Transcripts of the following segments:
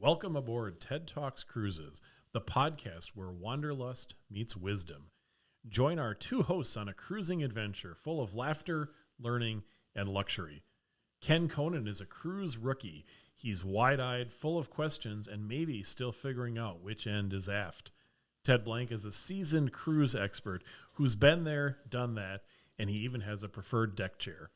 Welcome aboard TED Talks Cruises, the podcast where wanderlust meets wisdom. Join our two hosts on a cruising adventure full of laughter, learning, and luxury. Ken Conan is a cruise rookie. He's wide-eyed, full of questions, and maybe still figuring out which end is aft. Ted Blank is a seasoned cruise expert who's been there, done that, and he even has a preferred deck chair.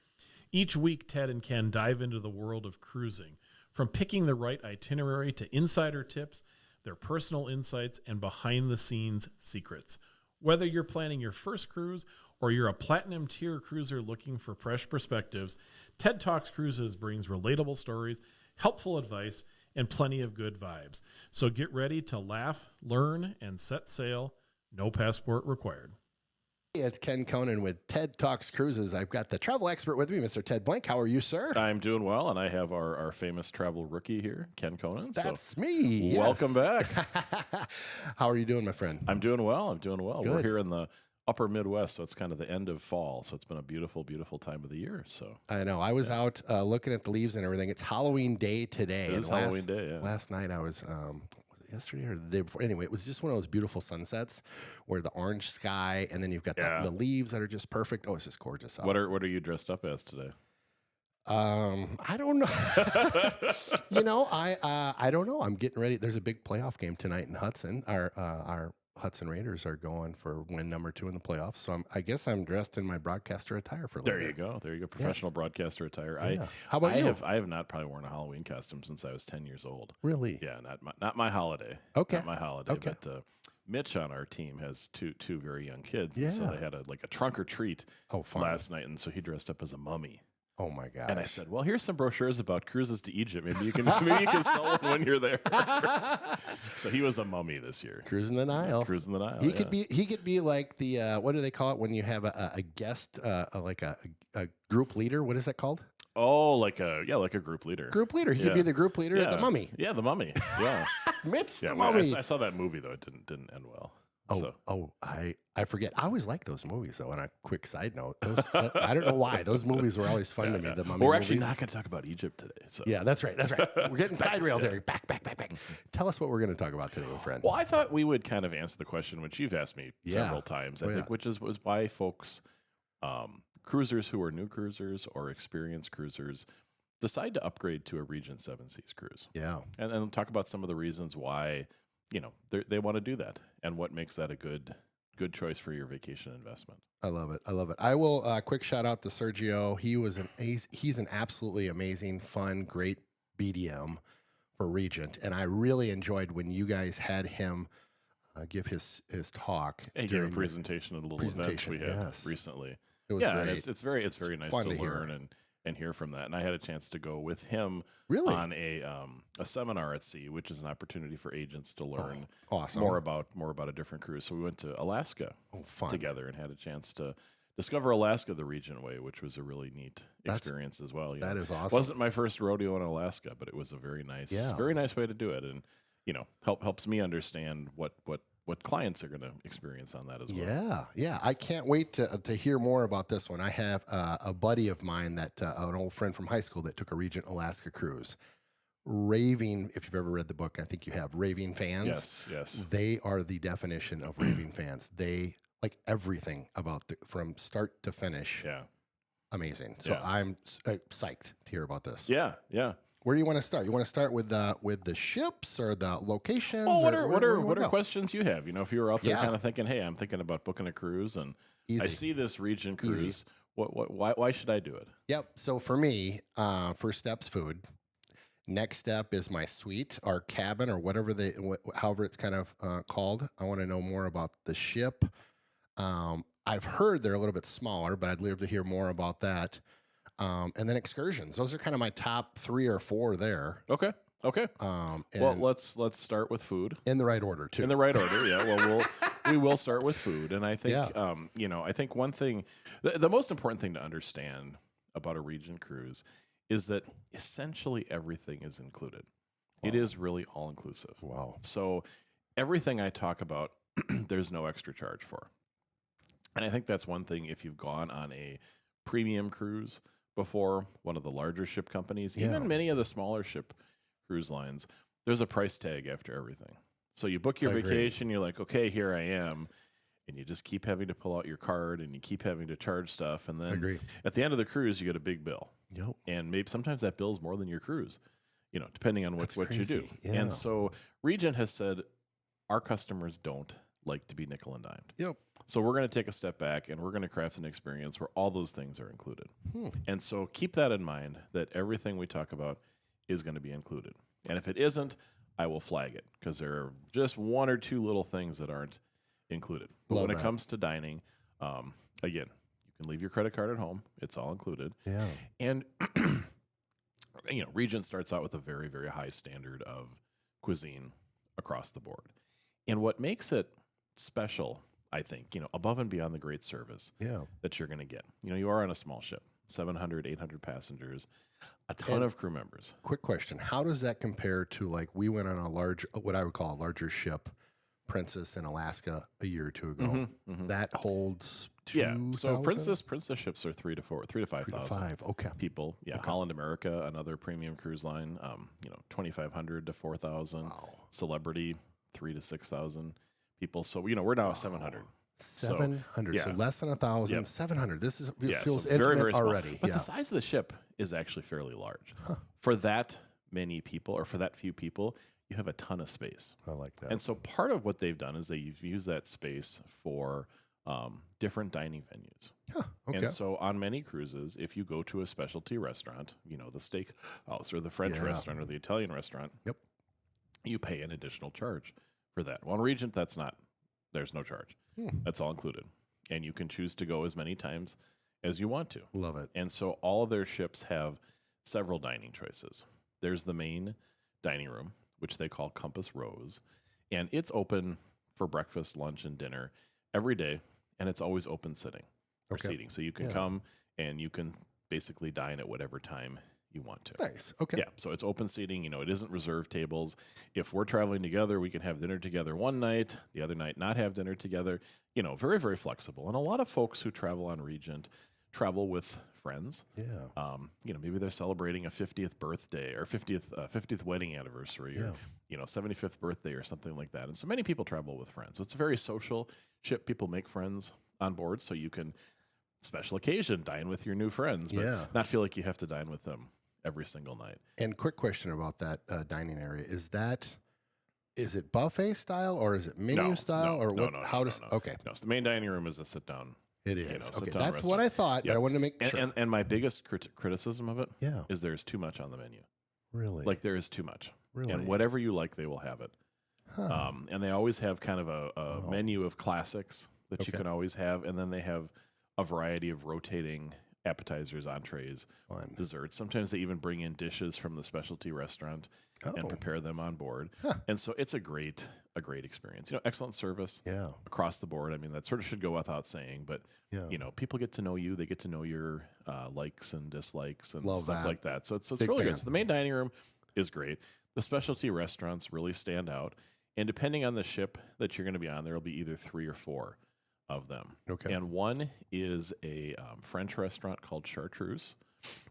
Each week, Ted and Ken dive into the world of cruising, from picking the right itinerary to insider tips, their personal insights, and behind-the-scenes secrets. Whether you're planning your first cruise or you're a platinum tier cruiser looking for fresh perspectives, TED Talks Cruises brings relatable stories, helpful advice, and plenty of good vibes. So get ready to laugh, learn, and set sail. No passport required. Hey, it's Ken Conan with TED Talks Cruises. I've got the travel expert with me, Mr. Ted Blank. How are you, sir? I'm doing well, and I have our famous travel rookie here, Ken Conan. That's me. Yes. Welcome back. How are you doing, my friend? I'm doing well. Good. We're here in the upper Midwest, so it's kind of the end of fall. So it's been a beautiful, beautiful time of the year. So I know. I was out looking at the leaves and everything. It's Halloween day today. It is Halloween day, yeah. Last night I was yesterday or the day before. Anyway, it was just one of those beautiful sunsets where the orange sky and then you've got the leaves that are just perfect. Oh, it's just gorgeous out. What are you dressed up as today? I don't know. I don't know. I'm getting ready. There's a big playoff game tonight in Hudson. Our Hudson Raiders are going for win number 2 in the playoffs. So I guess I'm dressed in my broadcaster attire for a little bit. There you go. Professional broadcaster attire. Yeah. How about you? I have not probably worn a Halloween costume since I was 10 years old. Really? Yeah, not my holiday. Okay. Not my holiday. Okay. But Mitch on our team has two very young kids. Yeah. And so they had a trunk or treat fun. last night, and so he dressed up as a mummy. Oh my God! And I said, "Well, here's some brochures about cruises to Egypt. Maybe you can sell them when you're there." So he was a mummy this year, cruising the Nile. He could be like the what do they call it when you have a guest, like a group leader? What is that called? Oh, like a group leader. Group leader. He could be the group leader of the mummy. Yeah, the mummy. Yeah, Mitch the mummy. I saw that movie though; it didn't end well. I forget. I always like those movies, though. On a quick side note, I don't know why. Those movies were always fun to me. The mummy We're actually movies. not going to talk about Egypt today. So. Yeah, that's right. We're getting side railed there. Back. Tell us what we're going to talk about today, my friend. Well, I thought we would kind of answer the question which you've asked me several times, I think, which was why folks, cruisers who are new cruisers or experienced cruisers, decide to upgrade to a Regent Seven Seas cruise. Yeah. And then talk about some of the reasons why, they want to do that and what makes that a good choice for your vacation investment. I love it. I will quick shout out to Sergio. He's an absolutely amazing, fun, great BDM for Regent, and I really enjoyed when you guys had him give his talk. He gave a presentation at a little event we had recently. It was great. And it's very nice to learn and hear from that. And I had a chance to go with him on a seminar at sea, which is an opportunity for agents to learn more about a different cruise. So we went to Alaska together and had a chance to discover Alaska the Regent way, which was a really neat experience as well. That is awesome. It wasn't my first rodeo in Alaska, but it was a very nice way to do it. And, helps me understand what clients are going to experience on that as well. Yeah. I can't wait to hear more about this one. I have a buddy of mine an old friend from high school that took a Regent Alaska cruise. Raving, if you've ever read the book, I think you have, Raving Fans. Yes. They are the definition of raving fans. They like everything about from start to finish. Yeah. Amazing. So I'm psyched to hear about this. Yeah. Where do you want to start? You want to start with the ships or the locations? Well, what are questions you have? If you were out there kind of thinking, hey, I'm thinking about booking a cruise and I see this Regent cruise. Easy. Why should I do it? Yep. So for me, first step's food. Next step is my suite or cabin or however it's kind of called. I want to know more about the ship. I've heard they're a little bit smaller, but I'd love to hear more about that. And then excursions. Those are kind of my top 3 or 4 there. Okay. Well, let's start with food in the right order too. In the right order, yeah. Well, we will start with food, and I think I think one thing, the most important thing to understand about a Regent cruise is that essentially everything is included. Wow. It is really all inclusive. Wow. So everything I talk about, there's no extra charge for, and I think that's one thing. If you've gone on a premium cruise before, one of the larger ship companies, even many of the smaller ship cruise lines, there's a price tag after everything. So you book your vacation, you're like, okay, here I am. And you just keep having to pull out your card and you keep having to charge stuff. And then at the end of the cruise, you get a big bill. Yep. And maybe sometimes that bill is more than your cruise, depending on what you do. Yeah. And so Regent has said our customers don't like to be nickel and dimed. Yep. So we're going to take a step back and we're going to craft an experience where all those things are included. And so keep that in mind, that everything we talk about is going to be included. And if it isn't, I will flag it because there are just one or two little things that aren't included. But when it comes to dining, again, you can leave your credit card at home. It's all included. Yeah. And, Regent starts out with a very, very high standard of cuisine across the board. And what makes it special, I think, above and beyond the great service that you're going to get. You are on a small ship, 700, 800 passengers, a ton of crew members. Quick question. How does that compare to, like, we went on what I would call a larger ship, Princess in Alaska, a year or two ago. That holds 2,000? So Princess ships are 3,000 to 5,000 people. Yeah, okay. Holland America, another premium cruise line, 2,500 to 4,000. Wow. Celebrity, 3,000 to 6,000 people. So we're now 700. 700, so less than 1,000. Yep. 700. This feels so intimate very, very already. But the size of the ship is actually fairly large for that many people, or for that few people. You have a ton of space. I like that. And so part of what they've done is they've used that space for different dining venues. Okay. And so on many cruises, if you go to a specialty restaurant, the steak house or the French restaurant or the Italian restaurant, you pay an additional charge for that. Well, on Regent, there's no charge. That's all included. And you can choose to go as many times as you want to. Love it. And so all of their ships have several dining choices. There's the main dining room, which they call Compass Rose, and it's open for breakfast, lunch, and dinner every day, and it's always open sitting or seating. So you can come and you can basically dine at whatever time you want to. Nice. Okay. Yeah, so it's open seating. It isn't reserved tables. If we're traveling together, we can have dinner together one night, the other night not have dinner together. Very, very flexible. And a lot of folks who travel on Regent travel with friends. Yeah. Maybe they're celebrating a 50th birthday or 50th wedding anniversary or 75th birthday or something like that. And so many people travel with friends. So it's a very social ship. People make friends on board, so you can special occasion dine with your new friends, but not feel like you have to dine with them every single night. And quick question about that dining area: is it buffet style or is it menu style or what? Okay, no. So the main dining room is a sit down. It is. Okay, that's restaurant. what I thought, but I wanted to make sure. And my biggest criticism of it is there's too much on the menu. Really? Like there is too much. Really? And whatever you like, they will have it. And they always have kind of a menu of classics that you can always have. And then they have a variety of rotating appetizers, entrees, desserts. Sometimes they even bring in dishes from the specialty restaurant and prepare them on board. And so it's a great experience. Excellent service across the board. I mean, that sort of should go without saying, but people get to know you. They get to know your likes and dislikes and stuff like that. So it's really good. So the main dining room is great. The specialty restaurants really stand out. And depending on the ship that you're going to be on, there will be either 3 or 4 of them. Okay. And one is a French restaurant called Chartreuse,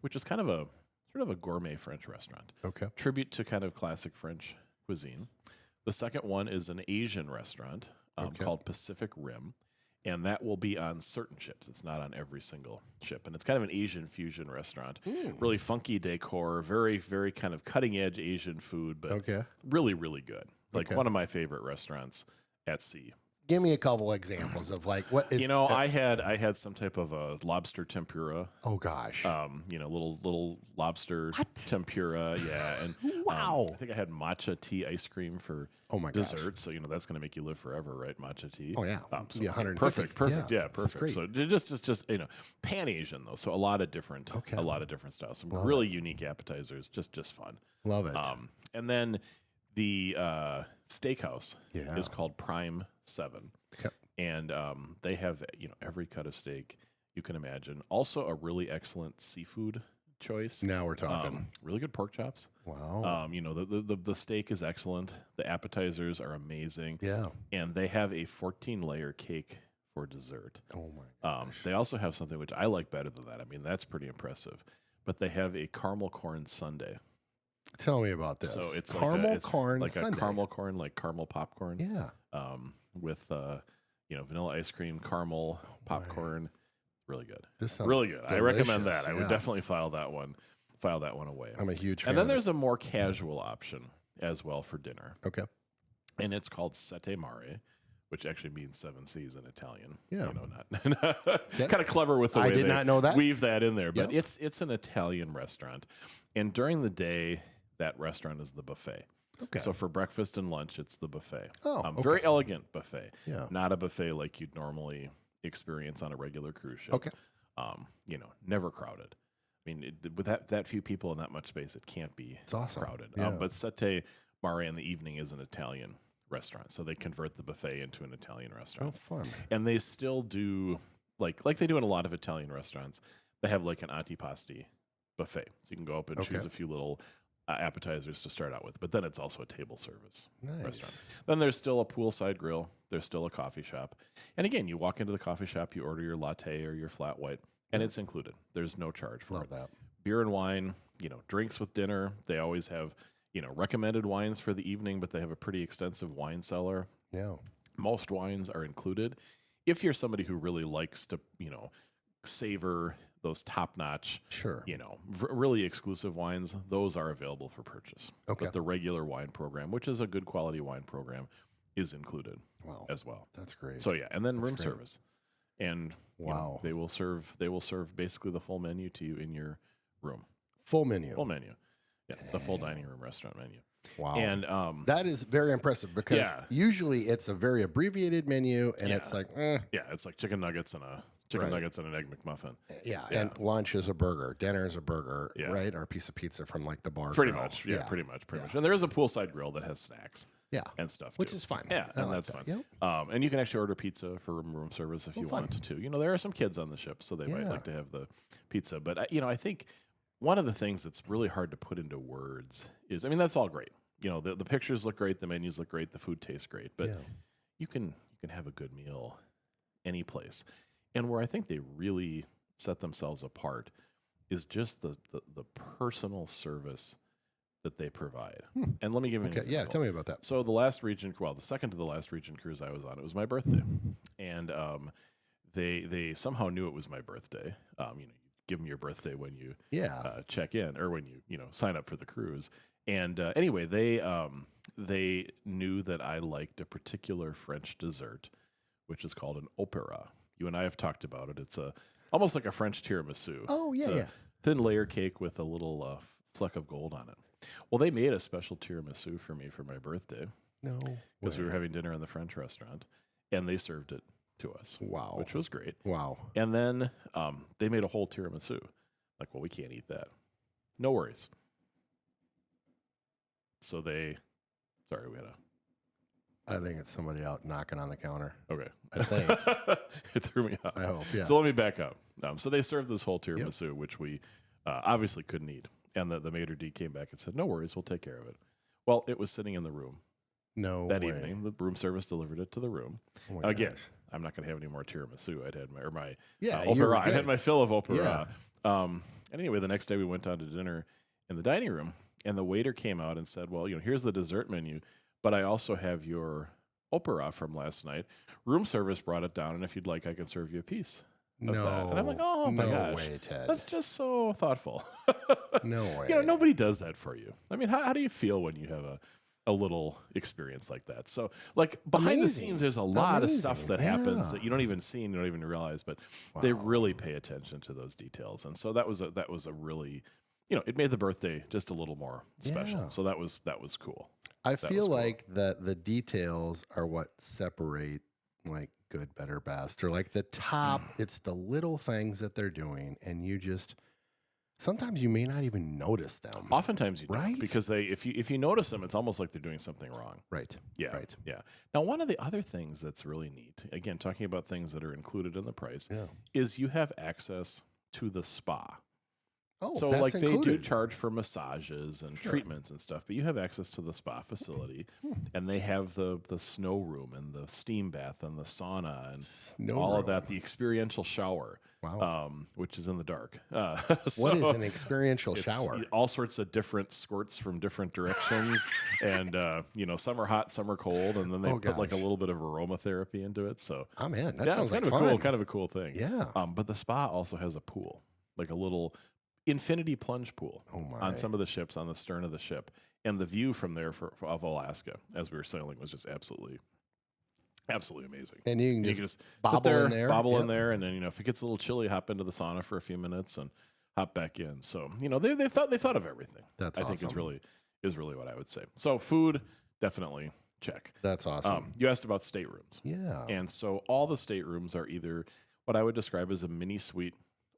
which is kind of a sort of a gourmet French restaurant. Okay. Tribute to kind of classic French cuisine. The second one is an Asian restaurant called Pacific Rim, and that will be on certain ships. It's not on every single ship. And it's kind of an Asian fusion restaurant. Really funky decor, very, very kind of cutting-edge Asian food, but really, really good. Like one of my favorite restaurants at sea. Give me a couple examples of like what is. I had some type of a lobster tempura. Oh gosh. Little lobster tempura. Yeah, and wow. I think I had matcha tea ice cream for dessert. So that's going to make you live forever, right? Matcha tea. Oh yeah. So 150. Perfect. Yeah, perfect. So just Pan Asian though. So a lot of different styles. Some really unique appetizers. Just fun. Love it. And then the steakhouse is called Prime 7. Okay. And they have every cut of steak you can imagine. Also a really excellent seafood choice. Now we're talking. Really good pork chops. Wow. The steak is excellent. The appetizers are amazing. Yeah. And they have a 14-layer cake for dessert. Oh my gosh. They also have something which I like better than that. I mean, that's pretty impressive. But they have a caramel corn sundae. Tell me about this. So it's caramel corn like sundae. a caramel corn, like caramel popcorn. Yeah. With vanilla ice cream, caramel popcorn. Really good. This sounds really good. Delicious. I recommend that. Yeah. I would definitely file that one away. I'm a huge fan. And then there's a more casual option as well for dinner. Okay. And it's called Sette Mare, which actually means seven seas in Italian. Yeah. Kind of clever with the way I did not know that. Weave that in there. But it's an Italian restaurant. And during the day, that restaurant is the buffet. Okay. So for breakfast and lunch, it's the buffet. Okay. Very elegant buffet. Yeah. Not a buffet like you'd normally experience on a regular cruise ship. Okay. Never crowded. I mean, with that few people in that much space, it can't be crowded. Yeah. But Sette Mare in the evening is an Italian restaurant, so they convert the buffet into an Italian restaurant. Oh, fun! And they still do like they do in a lot of Italian restaurants. They have like an antipasti buffet, so you can go up and choose a few little appetizers to start out with. But then it's also a table service restaurant. Then there's still a poolside grill. There's still a coffee shop, and again, you walk into the coffee shop, you order your latte or your flat white. And it's included. There's no charge for it. That. Beer and wine, drinks with dinner. They always have, recommended wines for the evening, but they have a pretty extensive wine cellar. Yeah. Most wines are included. If you're somebody who really likes to, savor those top-notch, really exclusive wines, those are available for purchase. Okay. But the regular wine program, which is a good quality wine program, is included as well. That's great. So yeah, and then room service. And they will serve basically the full menu to you in your room. Full menu. Yeah, the full dining room restaurant menu. Wow. And that is very impressive because usually it's a very abbreviated menu and it's like it's like chicken nuggets and an egg McMuffin. Yeah, and lunch is a burger, dinner is a burger, right? Or a piece of pizza from like the bar. Pretty much. Pretty much. And there is a poolside grill that has snacks. Yeah, and stuff, which is fine. Yeah, and that's fine. Yep. And you can actually order pizza for room service if you want to. There are some kids on the ship, so they might like to have the pizza. But I think one of the things that's really hard to put into words is, that's all great. The pictures look great, the menus look great, the food tastes great, but you can have a good meal any place. And where I think they really set themselves apart is just the personal service that they provide. And let me give you an example. Yeah, tell me about that. So the second to the last Regent cruise I was on, it was my birthday. And they somehow knew it was my birthday. You give them your birthday when you check in or when you sign up for the cruise. And anyway, they knew that I liked a particular French dessert, which is called an opera. You and I have talked about it. It's almost like a French tiramisu. Oh, yeah, it's a thin layer cake with a little fleck of gold on it. Well, they made a special tiramisu for me for my birthday. No, because we were having dinner in the French restaurant, and they served it to us. Wow, which was great. Wow. And then they made a whole tiramisu. Like, well, we can't eat that. No worries. So we had I think it's somebody out knocking on the counter. Okay. I think. It threw me off. I hope, yeah. So let me back up. So they served this whole tiramisu, which we obviously couldn't eat. And the maitre d' came back and said, no worries, we'll take care of it. Well, it was sitting in the room. That evening. The room service delivered it to the room. Oh Again, gosh. I'm not going to have any more tiramisu. I had opera. I had my fill of opera. And anyway, the next day we went down to dinner in the dining room, and the waiter came out and said, well, here's the dessert menu, but I also have your opera from last night. Room service brought it down, and if you'd like, I can serve you a piece. That. And I'm like, oh my gosh, no way, Ted. That's just so thoughtful. No way. Nobody does that for you. How do you feel when you have a little experience like that? So, like, behind the scenes, there's a lot of stuff that happens that you don't even see and you don't even realize, but they really pay attention to those details. And so that was a really, it made the birthday just a little more special. Yeah. So that was cool. I feel like the details are what separate like good, better, best, or like the top. It's the little things that they're doing, and sometimes you may not even notice them. Oftentimes you don't, right? because if you notice them, it's almost like they're doing something wrong. Right. Yeah. Right. Yeah. Now, one of the other things that's really neat, again, talking about things that are included in the price, is you have access to the spa. Oh, so that's like included. They do charge for massages and treatments and stuff, but you have access to the spa facility, and they have the snow room and the steam bath and the sauna and all of that, the experiential shower which is in the dark. What is an experiential shower? All sorts of different squirts from different directions, and some are hot, some are cold, and then they put like a little bit of aromatherapy into it. So I'm in. That sounds like fun. Kind of a cool thing. Yeah. But the spa also has a pool, like a little infinity plunge pool on some of the ships, on the stern of the ship, and the view from there of Alaska as we were sailing was just absolutely amazing. And you can just bobble in there, and then if it gets a little chilly, hop into the sauna for a few minutes and hop back in. So they thought of everything. That's I think is really what I would say. So food, definitely check. That's awesome. You asked about staterooms. Yeah. And so all the staterooms are either what I would describe as a mini suite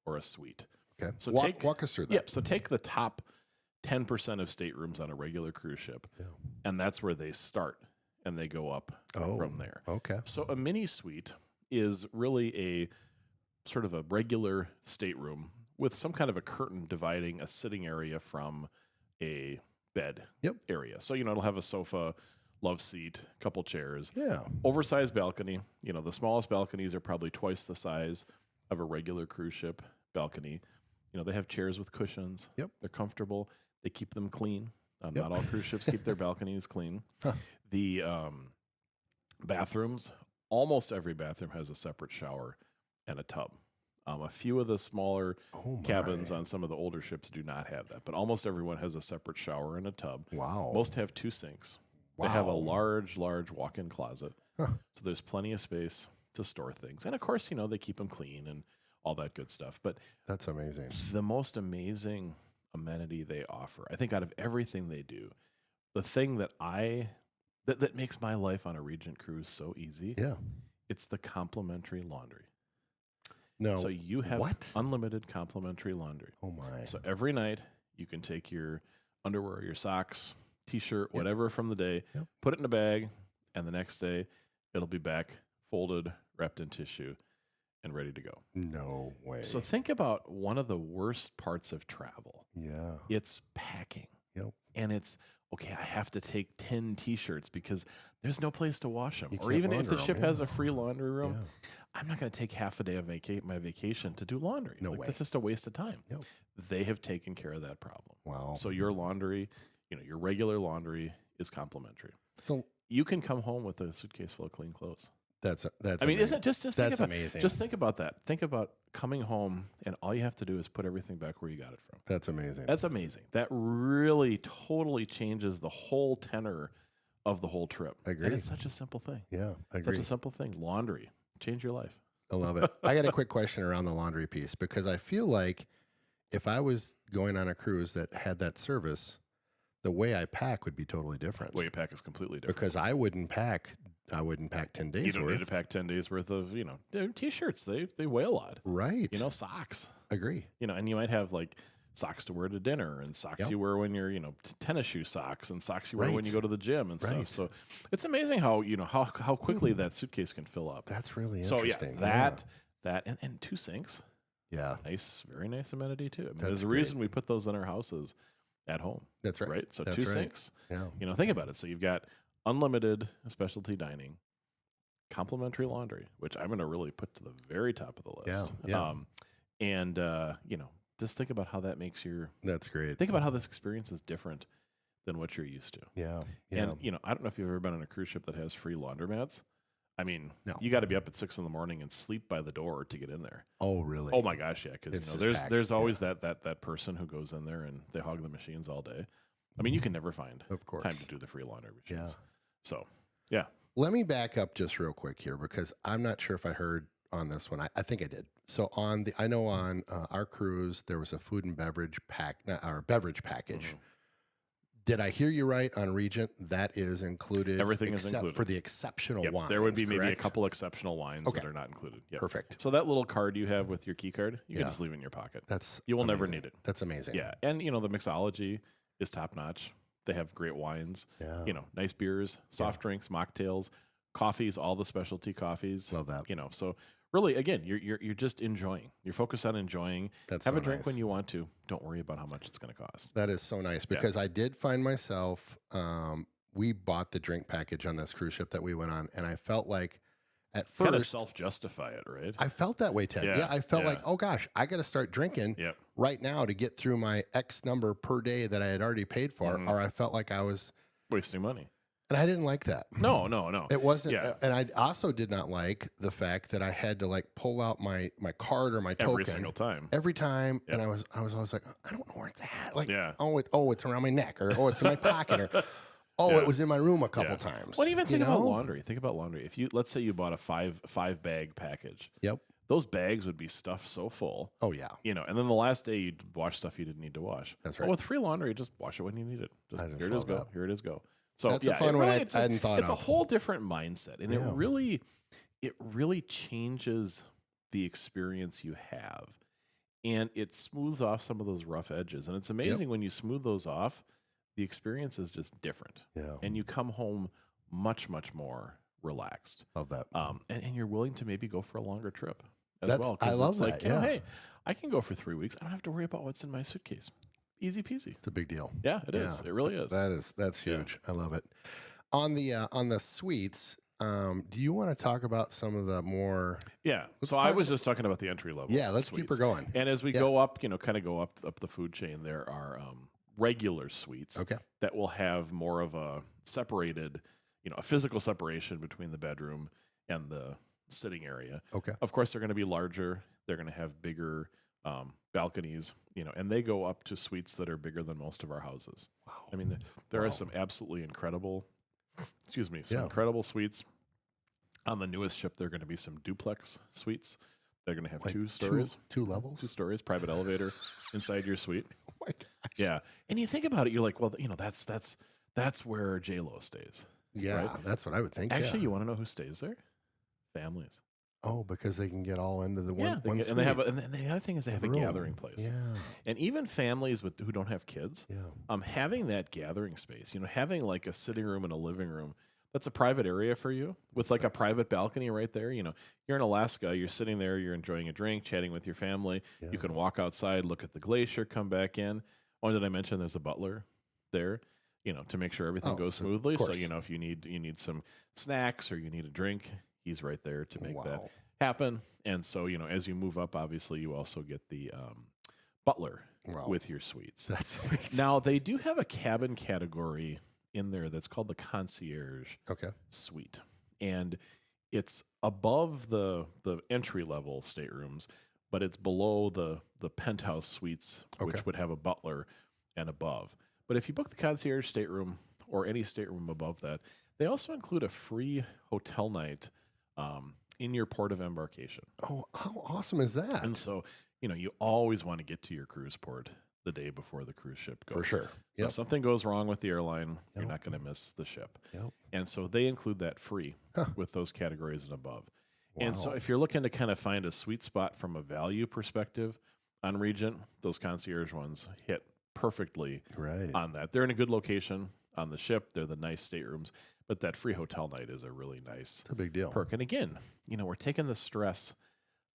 or a suite. Okay. So walk us through that. Yep. So take the top 10% of staterooms on a regular cruise ship, and that's where they start, and they go up from there. Okay. So a mini suite is really a sort of a regular stateroom with some kind of a curtain dividing a sitting area from a bed area. So, it'll have a sofa, love seat, a couple chairs. Yeah. Oversized balcony. The smallest balconies are probably twice the size of a regular cruise ship balcony. They have chairs with cushions. Yep. They're comfortable. They keep them clean. Not all cruise ships keep their balconies clean. Huh. The bathrooms, almost every bathroom has a separate shower and a tub. A few of the smaller cabins on some of the older ships do not have that, but almost everyone has a separate shower and a tub. Wow. Most have 2 sinks. Wow. They have a large walk-in closet. Huh. So there's plenty of space to store things. And of course, they keep them clean and all that good stuff. But that's amazing. The most amazing amenity they offer, I think out of everything they do, the thing that that makes my life on a Regent cruise so easy, it's the complimentary laundry. No. So you have unlimited complimentary laundry. Oh my. So every night you can take your underwear, your socks, t-shirt, whatever from the day, put it in a bag, and the next day it'll be back folded, wrapped in tissue, and ready to go. No way. So think about one of the worst parts of travel. Yeah. It's packing. Yep. And it's, I have to take 10 t-shirts because there's no place to wash them. You or even if the them, ship has a free laundry room, I'm not going to take half a day of my vacation to do laundry. No way. That's just a waste of time. Yep. They have taken care of that problem. Wow. So your laundry, your regular laundry is complimentary. So you can come home with a suitcase full of clean clothes. That's. I mean, isn't just think that's about, amazing. Just think about that. Think about coming home and all you have to do is put everything back where you got it from. That's amazing. That's amazing. That really totally changes the whole tenor of the whole trip. I agree. And it's such a simple thing. Yeah, I agree. Such a simple thing. Laundry. Change your life. I love it. I got a quick question around the laundry piece because I feel like if I was going on a cruise that had that service, the way I pack would be totally different. The way you pack is completely different. Because I wouldn't pack 10 days worth. You don't need to pack 10 days worth of, t-shirts. They weigh a lot. Right. Socks. Agree. And you might have like socks to wear to dinner and socks you wear when you're, tennis shoe socks and socks you wear when you go to the gym and stuff. So it's amazing how, how quickly that suitcase can fill up. That's really interesting. So that and 2 sinks. Yeah. Very nice amenity too. I mean, there's a reason we put those in our houses at home. That's right. Right. So That's 2 sinks. Yeah. Think about it. So you've got unlimited specialty dining, complimentary laundry, which I'm going to really put to the very top of the list. Yeah. And just think about how that makes That's great. Think about how this experience is different than what you're used to. Yeah. And I don't know if you've ever been on a cruise ship that has free laundromats. I mean, you got to be up at 6 a.m. and sleep by the door to get in there. Oh, really? Oh my gosh, yeah. Because there's always that person who goes in there and they hog the machines all day. I mean, you can never find time to do the free laundry machines. Yeah. So, yeah. Let me back up just real quick here because I'm not sure if I heard on this one. I think I did. So on our cruise there was a food and beverage beverage package. Mm-hmm. Did I hear you right on Regent? That is included. Everything is included for the exceptional wines. There would be correct? Maybe a couple exceptional wines that are not included. Yep. Perfect. So that little card you have with your key card, you can just leave it in your pocket. You will never need it. That's amazing. Yeah, and the mixology is top notch. They have great wines. Yeah. Nice beers, soft drinks, mocktails, coffees, all the specialty coffees. Love that. So really, again, you're just enjoying. You're focused on enjoying. Have a drink when you want to. Don't worry about how much it's going to cost. That is so nice because I did find myself. We bought the drink package on this cruise ship that we went on, and I felt like at first, kind of self-justify it, right? I felt that way, Ted. Yeah, I felt like, oh gosh, I got to start drinking right now to get through my X number per day that I had already paid for, or I felt like I was wasting money. And I didn't like that. No. It wasn't. And I also did not like the fact that I had to like pull out my card or my token every single time. Every time. And I was always like, I don't know where it's at. Like, it's around my neck, or it's in my pocket, or it was in my room a couple times. Well, even think about laundry. Think about laundry. If you, let's say you bought a five bag package. Yep. Those bags would be stuffed so full. Oh yeah. And then the last day you'd wash stuff you didn't need to wash. That's right. Well, with free laundry, just wash it when you need it. Here it is, go. So that's a fun one. I hadn't thought of. It's a whole different mindset, and it really changes the experience you have, and it smooths off some of those rough edges. And it's amazing when you smooth those off, the experience is just different. Yeah. And you come home much, much more relaxed. Love that. And you're willing to maybe go for a longer trip as well. I love that. Like, hey, I can go for 3 weeks. I don't have to worry about what's in my suitcase. Easy peasy. It's a big deal. Yeah, it is. It really is. That's huge. I love it. On the suites, do you want to talk about some of the more? Yeah. So I was just talking about the entry level. Yeah, let's keep her going. And as we go up, kind of go up the food chain, there are regular suites that will have more of a separated, a physical separation between the bedroom and the sitting area. Okay. Of course, they're going to be larger. They're going to have bigger balconies, and they go up to suites that are bigger than most of our houses. Wow. I mean, there are some absolutely incredible, incredible suites. On the newest ship, there are going to be some duplex suites. They're going to have like 2 stories. Two levels? 2 stories, private elevator inside your suite. Oh my gosh. Yeah. And you think about it, you're like, well, that's where J-Lo stays. Yeah, right? That's what I would think. Actually, you want to know who stays there? Families. Oh, because they can get all into the one suite. And they have, and the other thing is they have a gathering place. Yeah, and even families who don't have kids, having that gathering space, having like a sitting room and a living room, that's a private area for you with a private balcony right there. You're in Alaska, you're sitting there, you're enjoying a drink, chatting with your family. Yeah. You can walk outside, look at the glacier, come back in. Oh, did I mention there's a butler there? To make sure everything goes smoothly. So if you need some snacks or you need a drink, he's right there to make that happen. And so, as you move up, obviously, you also get the butler with your suites. That's amazing. Now, they do have a cabin category in there that's called the concierge suite. And it's above the entry-level staterooms, but it's below the penthouse suites, which would have a butler and above. But if you book the concierge stateroom or any stateroom above that, they also include a free hotel night in your port of embarkation. Oh, how awesome is that? And so, you always want to get to your cruise port the day before the cruise ship goes. For sure. If something goes wrong with the airline, you're not going to miss the ship. Yep. And so they include that free with those categories and above. Wow. And so if you're looking to kind of find a sweet spot from a value perspective on Regent, those concierge ones hit perfectly on that. They're in a good location on the ship. They're the nice staterooms. But that free hotel night is a really nice it's a big deal perk. And again, we're taking the stress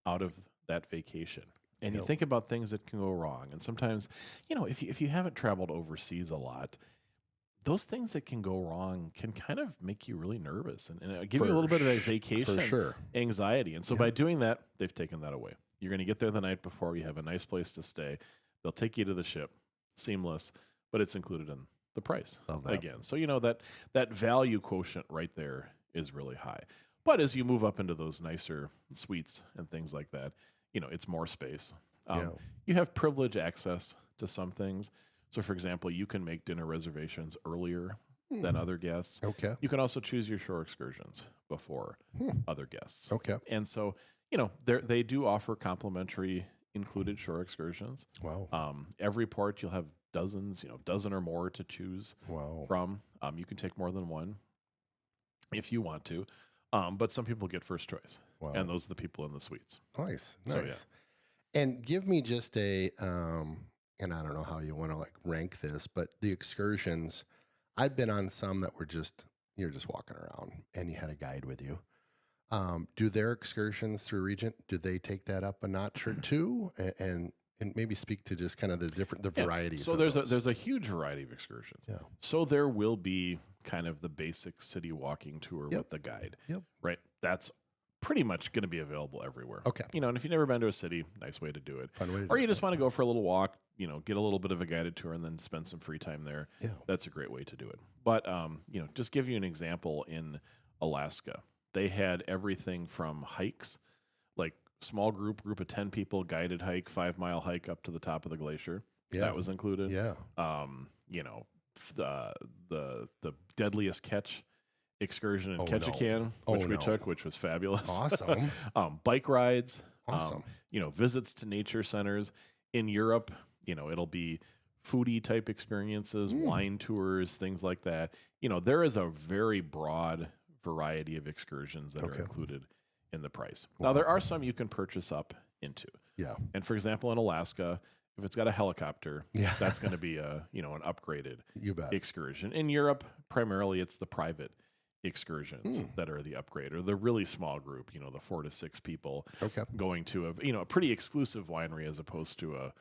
out of that vacation. And you think about things that can go wrong. And sometimes, if you haven't traveled overseas a lot, those things that can go wrong can kind of make you really nervous and give you a little bit of a vacation anxiety. And so by doing that, they've taken that away. You're going to get there the night before. You have a nice place to stay. They'll take you to the ship. Seamless, but it's included in the price again. So, that value quotient right there is really high. But as you move up into those nicer suites and things like that, it's more space. You have privilege access to some things. So, for example, you can make dinner reservations earlier than other guests. Okay. You can also choose your shore excursions before other guests. Okay. And so, they do offer complimentary included shore excursions. Wow. Every port you'll have dozens, dozen or more to choose from. You can take more than one if you want to. But some people get first choice. Wow. And those are the people in the suites. Nice. So, And give me just and I don't know how you want to rank this, but the excursions, I've been on some that were you're just walking around and you had a guide with you. Do their excursions through Regent, do they take that up a notch or two and maybe speak to just kind of the varieties? So there's a huge variety of excursions. Yeah. So there will be kind of the basic city walking tour with the guide. Yep. Right. That's pretty much going to be available everywhere. Okay. And if you've never been to a city, nice way to do it. Fun way to or do you it. just want to go for a little walk, get a little bit of a guided tour and then spend some free time there. Yeah. That's a great way to do it. But, just give you an example in Alaska. They had everything from hikes, like small group of 10 people, guided hike, 5-mile hike up to the top of the glacier. Yeah. That was included. Yeah. The deadliest catch excursion in Ketchikan, which we took, which was fabulous. Awesome. Bike rides. Awesome. Visits to nature centers. In Europe, it'll be foodie type experiences, wine tours, things like that. There is a very broad variety of excursions that are included in the price. Wow. Now, there are some you can purchase up into. Yeah. And for example, in Alaska, if it's got a helicopter, that's going to be an upgraded excursion. In Europe, primarily it's the private excursions that are the upgrade, or the really small group, the 4 to 6 people going to a pretty exclusive winery as opposed to a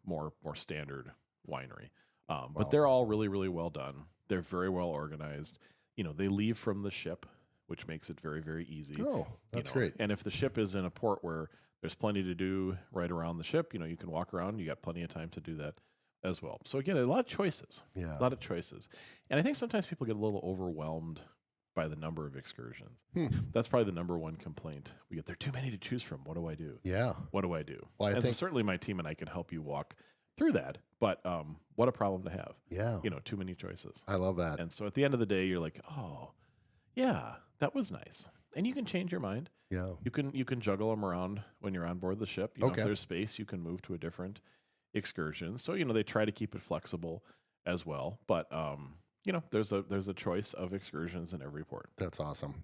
more standard winery. But they're all really, really well done. They're very well organized. They leave from the ship, which makes it very, very easy. Oh, that's great. And if the ship is in a port where there's plenty to do right around the ship, you can walk around. You got plenty of time to do that as well. So again, a lot of choices. Yeah. A lot of choices. And I think sometimes people get a little overwhelmed by the number of excursions. That's probably the number one complaint we get. There are too many to choose from. What do I do? Yeah. What do I do? Well, so certainly my team and I can help you walk through that. But what a problem to have. Yeah. Too many choices. I love that. And so at the end of the day, you're like, oh, yeah, that was nice. And you can change your mind. Yeah. You can juggle them around when you're on board the ship. If there's space, you can move to a different excursion. So, they try to keep it flexible as well. But, there's a choice of excursions in every port. That's awesome.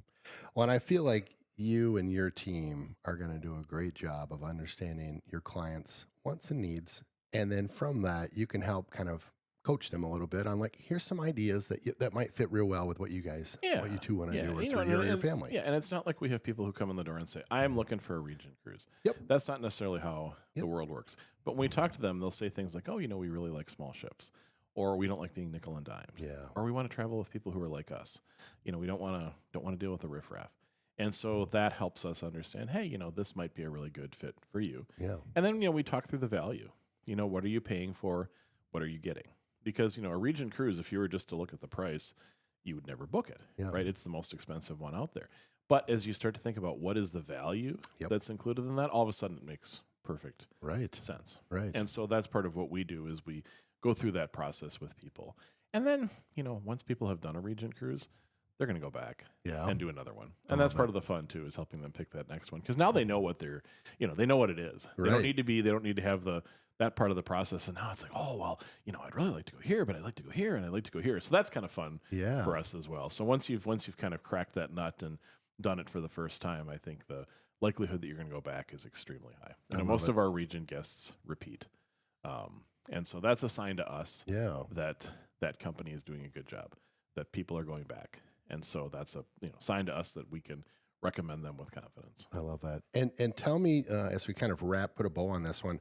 Well, and I feel like you and your team are going to do a great job of understanding your clients' wants and needs. And then from that, you can help kind of coach them a little bit on here's some ideas that might fit real well with what you guys, what you two want to do with your family. Yeah, and it's not like we have people who come in the door and say, I'm looking for a Regent cruise. Yep. That's not necessarily how the world works. But when we talk to them, they'll say things like, oh, we really like small ships. Or we don't like being nickel and dimed. Yeah. Or we want to travel with people who are like us. We don't want to deal with the riffraff. And so that helps us understand, hey, this might be a really good fit for you. Yeah. And then, we talk through the value. What are you paying for? What are you getting? Because, a Regent cruise, if you were just to look at the price, you would never book it, right? It's the most expensive one out there. But as you start to think about what is the value that's included in that, all of a sudden it makes perfect sense. Right. And so that's part of what we do is we go through that process with people. And then, once people have done a Regent cruise, they're going to go back and do another one. And that's part of the fun too, is helping them pick that next one. Because now they know what they know what it is. They don't need to have that part of the process. And now it's like, oh, well, I'd really like to go here, but I'd like to go here and I'd like to go here. So that's kind of fun for us as well. So once you've kind of cracked that nut and done it for the first time, I think the likelihood that you're going to go back is extremely high. Most of our Regent guests repeat. And so that's a sign to us that company is doing a good job, that people are going back. And so that's a sign to us that we can recommend them with confidence. I love that. And tell me, as we kind of put a bow on this one,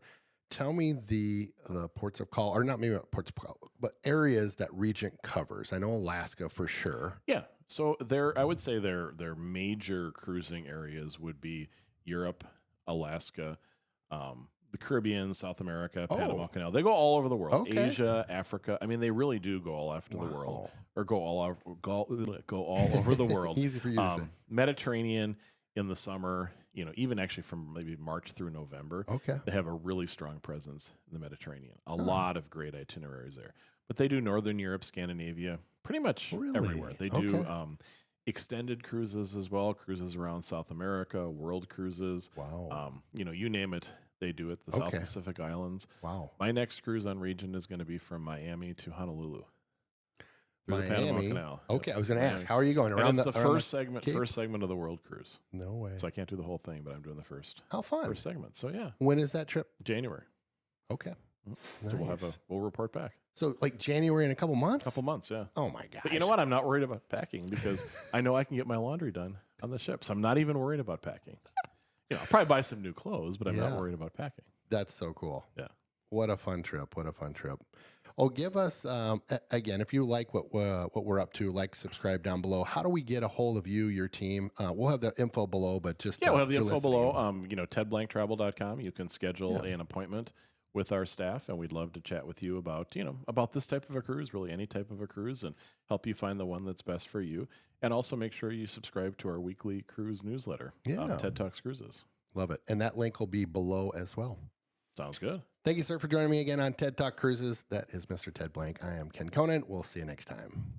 tell me the ports of call, or not maybe ports of call, but areas that Regent covers. I know Alaska for sure. Yeah. So I would say their major cruising areas would be Europe, Alaska, the Caribbean, South America, Panama Canal. They go all over the world. Okay. Asia, Africa. I mean, they really do go all after the world, or go all over the world. Easy for you to say. Mediterranean in the summer, even actually from maybe March through November. Okay. They have a really strong presence in the Mediterranean. A lot of great itineraries there. But they do Northern Europe, Scandinavia, pretty much everywhere. They do extended cruises as well, cruises around South America, world cruises. Wow. You name it. They do it. The South Pacific Islands. Wow. My next cruise on Regent is going to be from Miami to Honolulu. Through Miami. the Panama Canal. Okay, I was going to ask, how are you going around? It's the first segment of the world cruise. No way. So I can't do the whole thing, but I'm doing the first. How fun! First segment. So yeah. When is that trip? January. Okay. Nice. So we'll report back. So like January in a couple months. Couple months, yeah. Oh my gosh. But you know what? I'm not worried about packing because I know I can get my laundry done on the ship. So I'm not even worried about packing. I'll probably buy some new clothes, but I'm not worried about packing. That's so cool. Yeah. What a fun trip. What a fun trip. Oh, give us, again, if you like what we're up to, like, subscribe down below. How do we get a hold of you, your team? We'll have the info below, but just... Yeah, we'll have the info below. tedblanktravel.com. You can schedule an appointment with our staff, and we'd love to chat with you about, about this type of a cruise, really any type of a cruise, and help you find the one that's best for you. And also make sure you subscribe to our weekly cruise newsletter, TED Talks Cruises. Love it. And that link will be below as well. Sounds good. Thank you, sir, for joining me again on TED Talk Cruises. That is Mr. Ted Blank. I am Ken Conan. We'll see you next time.